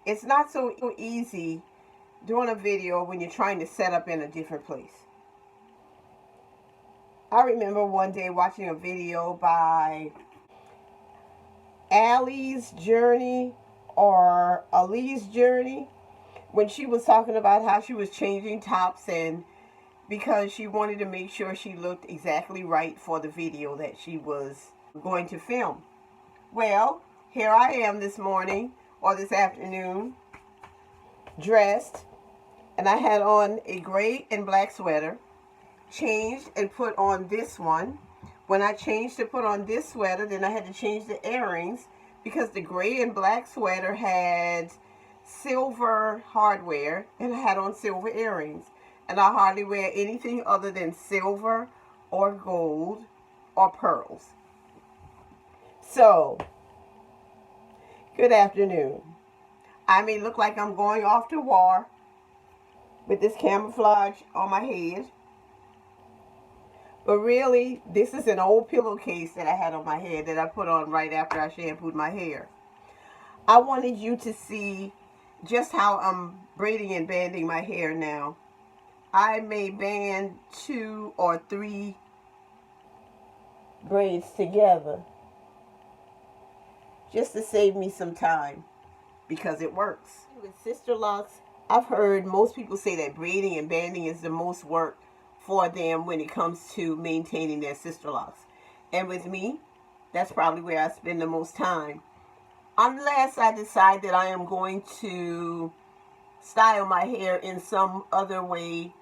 It's not so easy doing a video when you're trying to set up in a different place. I remember one day watching a video by Allie's Journey or Ali's Journey when she was talking about how she was changing tops, and because she wanted to make sure she looked exactly right for the video that she was going to film. Well, here I am this morning or this afternoon, dressed, and I had on a gray and black sweater, changed and put on this one. When I changed to put on this sweater, then I had to change the earrings because the gray and black sweater had silver hardware and I had on silver earrings. And I hardly wear anything other than silver or gold or pearls. So, good afternoon. I may look like I'm going off to war with this camouflage on my head, but really, this is an old pillowcase that I had on my head that I put on right after I shampooed my hair. I wanted you to see just how I'm braiding and banding my hair now. I may band 2 or 3 braids together just to save me some time because it works. With Sisterlocks, I've heard most people say that braiding and banding is the most work for them when it comes to maintaining their Sisterlocks. And with me, that's probably where I spend the most time. Unless I decide that I am going to style my hair in some other way,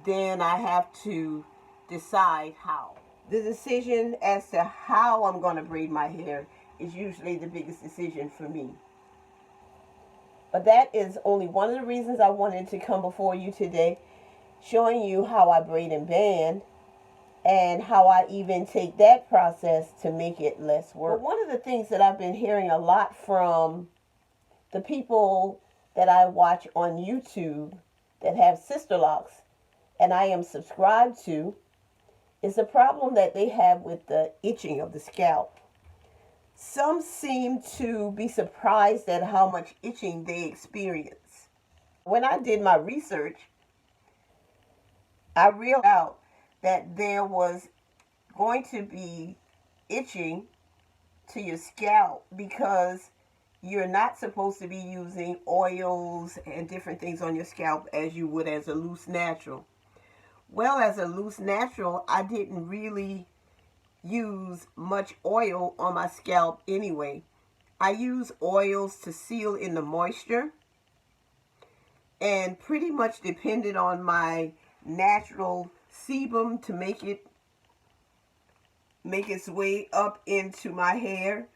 then I have to decide how. The decision as to how I'm going to braid my hair is usually the biggest decision for me. But that is only one of the reasons I wanted to come before you today, showing you how I braid and band and how I even take that process to make it less work. But one of the things that I've been hearing a lot from the people that I watch on YouTube that have Sisterlocks and I am subscribed to is the problem that they have with the itching of the scalp. Some seem to be surprised at how much itching they experience. When I did my research, I realized that there was going to be itching to your scalp because you're not supposed to be using oils and different things on your scalp as you would as a loose natural. Well, as a loose natural, I didn't really use much oil on my scalp anyway. I use oils to seal in the moisture and pretty much depended on my natural sebum to make its way up into my hair.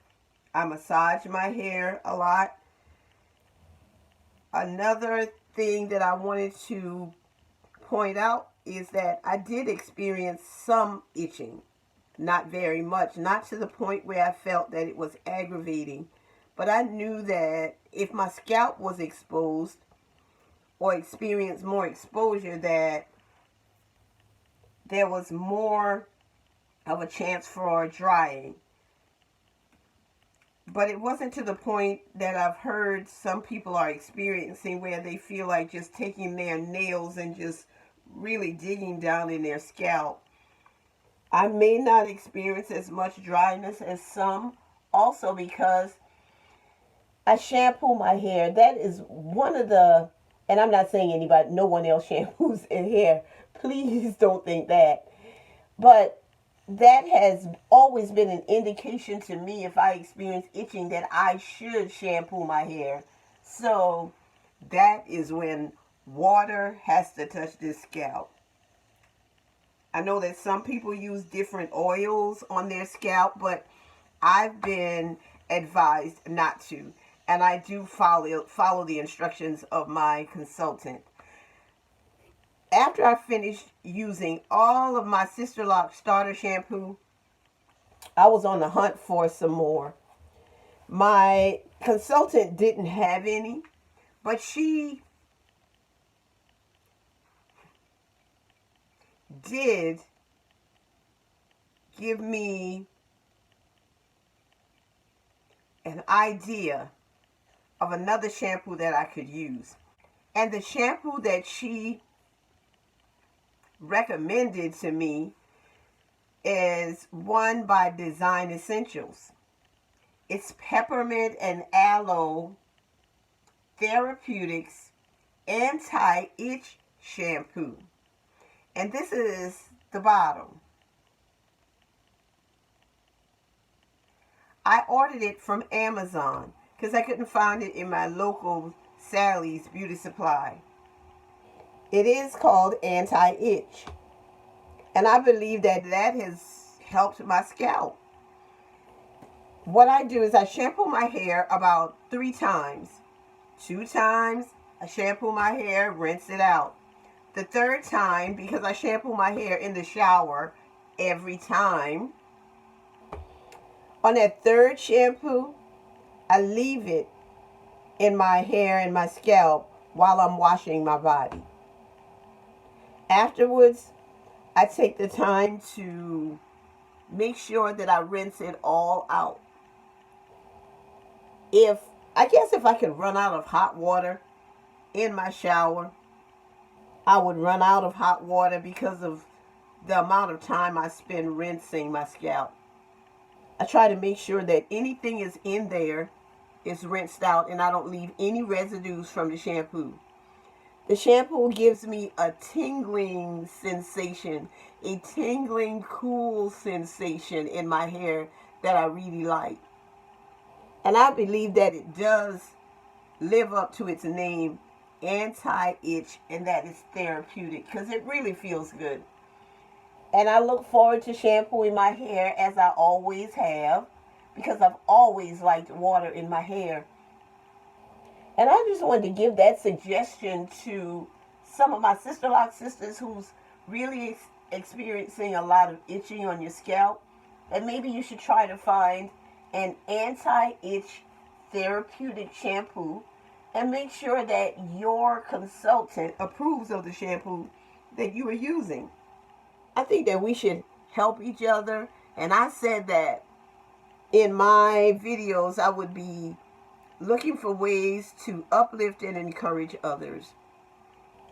I massage my hair a lot. Another thing that I wanted to point out is that I did experience some itching. Not very much, not to the point where I felt that it was aggravating. But I knew that if my scalp was exposed or experienced more exposure, that there was more of a chance for drying. But it wasn't to the point that I've heard some people are experiencing where they feel like just taking their nails and just really digging down in their scalp. I may not experience as much dryness as some, also because I shampoo my hair. That is one of the, and I'm not saying no one else shampoos their hair. Please don't think that. But that has always been an indication to me if I experience itching that I should shampoo my hair. So that is when water has to touch this scalp. I know that some people use different oils on their scalp, but I've been advised not to. And I do follow the instructions of my consultant. After I finished using all of my Sisterlock starter shampoo, I was on the hunt for some more. My consultant didn't have any, but she did give me an idea of another shampoo that I could use. And the shampoo that she recommended to me is one by Design Essentials. It's Peppermint and Aloe Therapeutics Anti-Itch Shampoo. And this is the bottle. I ordered it from Amazon because I couldn't find it in my local Sally's Beauty Supply. It is called Anti-Itch. And I believe that that has helped my scalp. What I do is I shampoo my hair about 3 times. 2 times, I shampoo my hair, rinse it out. The 3rd time, because I shampoo my hair in the shower every time, on that 3rd shampoo, I leave it in my hair and my scalp while I'm washing my body. Afterwards, I take the time to make sure that I rinse it all out. I guess if I could run out of hot water in my shower, I would run out of hot water because of the amount of time I spend rinsing my scalp. I try to make sure that anything is in there is rinsed out and I don't leave any residues from the shampoo. The shampoo gives me a tingling sensation, a tingling cool sensation in my hair that I really like. And I believe that it does live up to its name, anti-itch, and that is therapeutic because it really feels good. And I look forward to shampooing my hair as I always have because I've always liked water in my hair. And I just wanted to give that suggestion to some of my Sisterlock sisters who's really experiencing a lot of itching on your scalp. And maybe you should try to find an anti-itch therapeutic shampoo and make sure that your consultant approves of the shampoo that you are using. I think that we should help each other. And I said that in my videos I would be looking for ways to uplift and encourage others.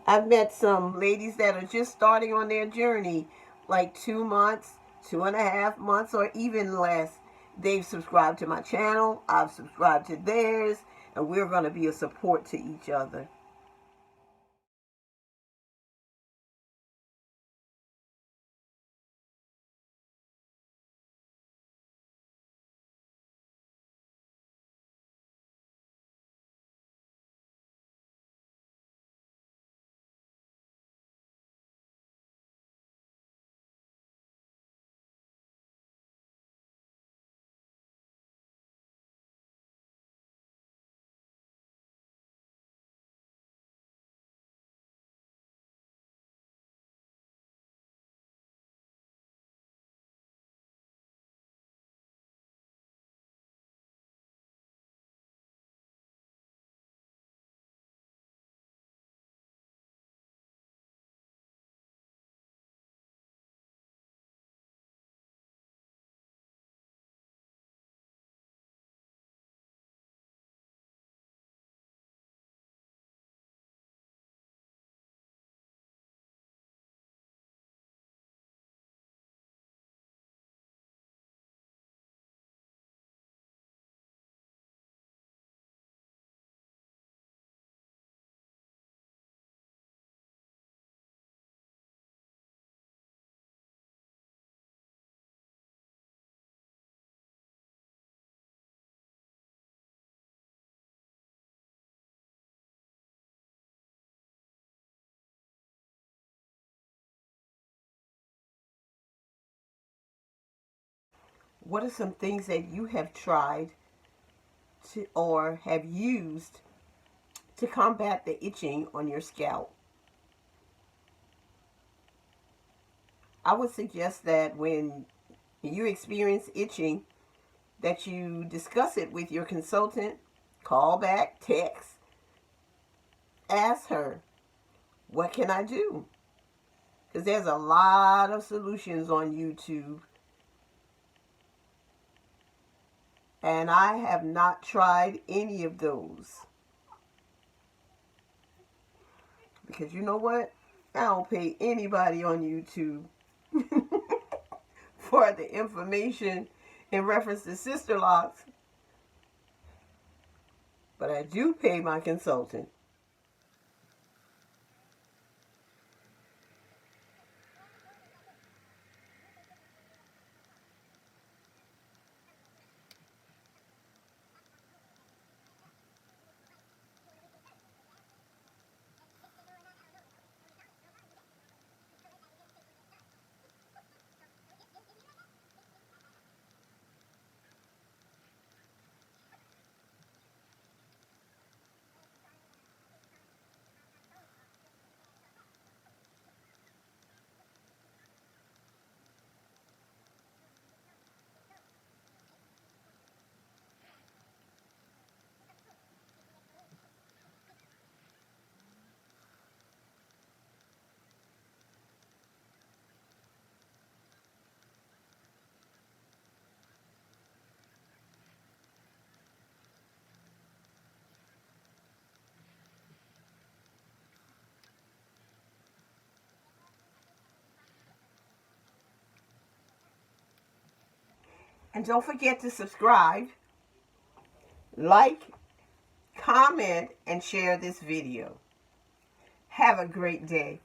I've met some ladies that are just starting on their journey, like 2 months, 2.5 months, or even less. They've subscribed to my channel, I've subscribed to theirs, and we're going to be a support to each other. What are some things that you have tried to or have used to combat the itching on your scalp? I would suggest that when you experience itching, that you discuss it with your consultant, call back, text, ask her, what can I do? Because there's a lot of solutions on YouTube. And I have not tried any of those. Because you know what? I don't pay anybody on YouTube for the information in reference to Sisterlocks. But I do pay my consultant. And don't forget to subscribe, like, comment, and share this video. Have a great day.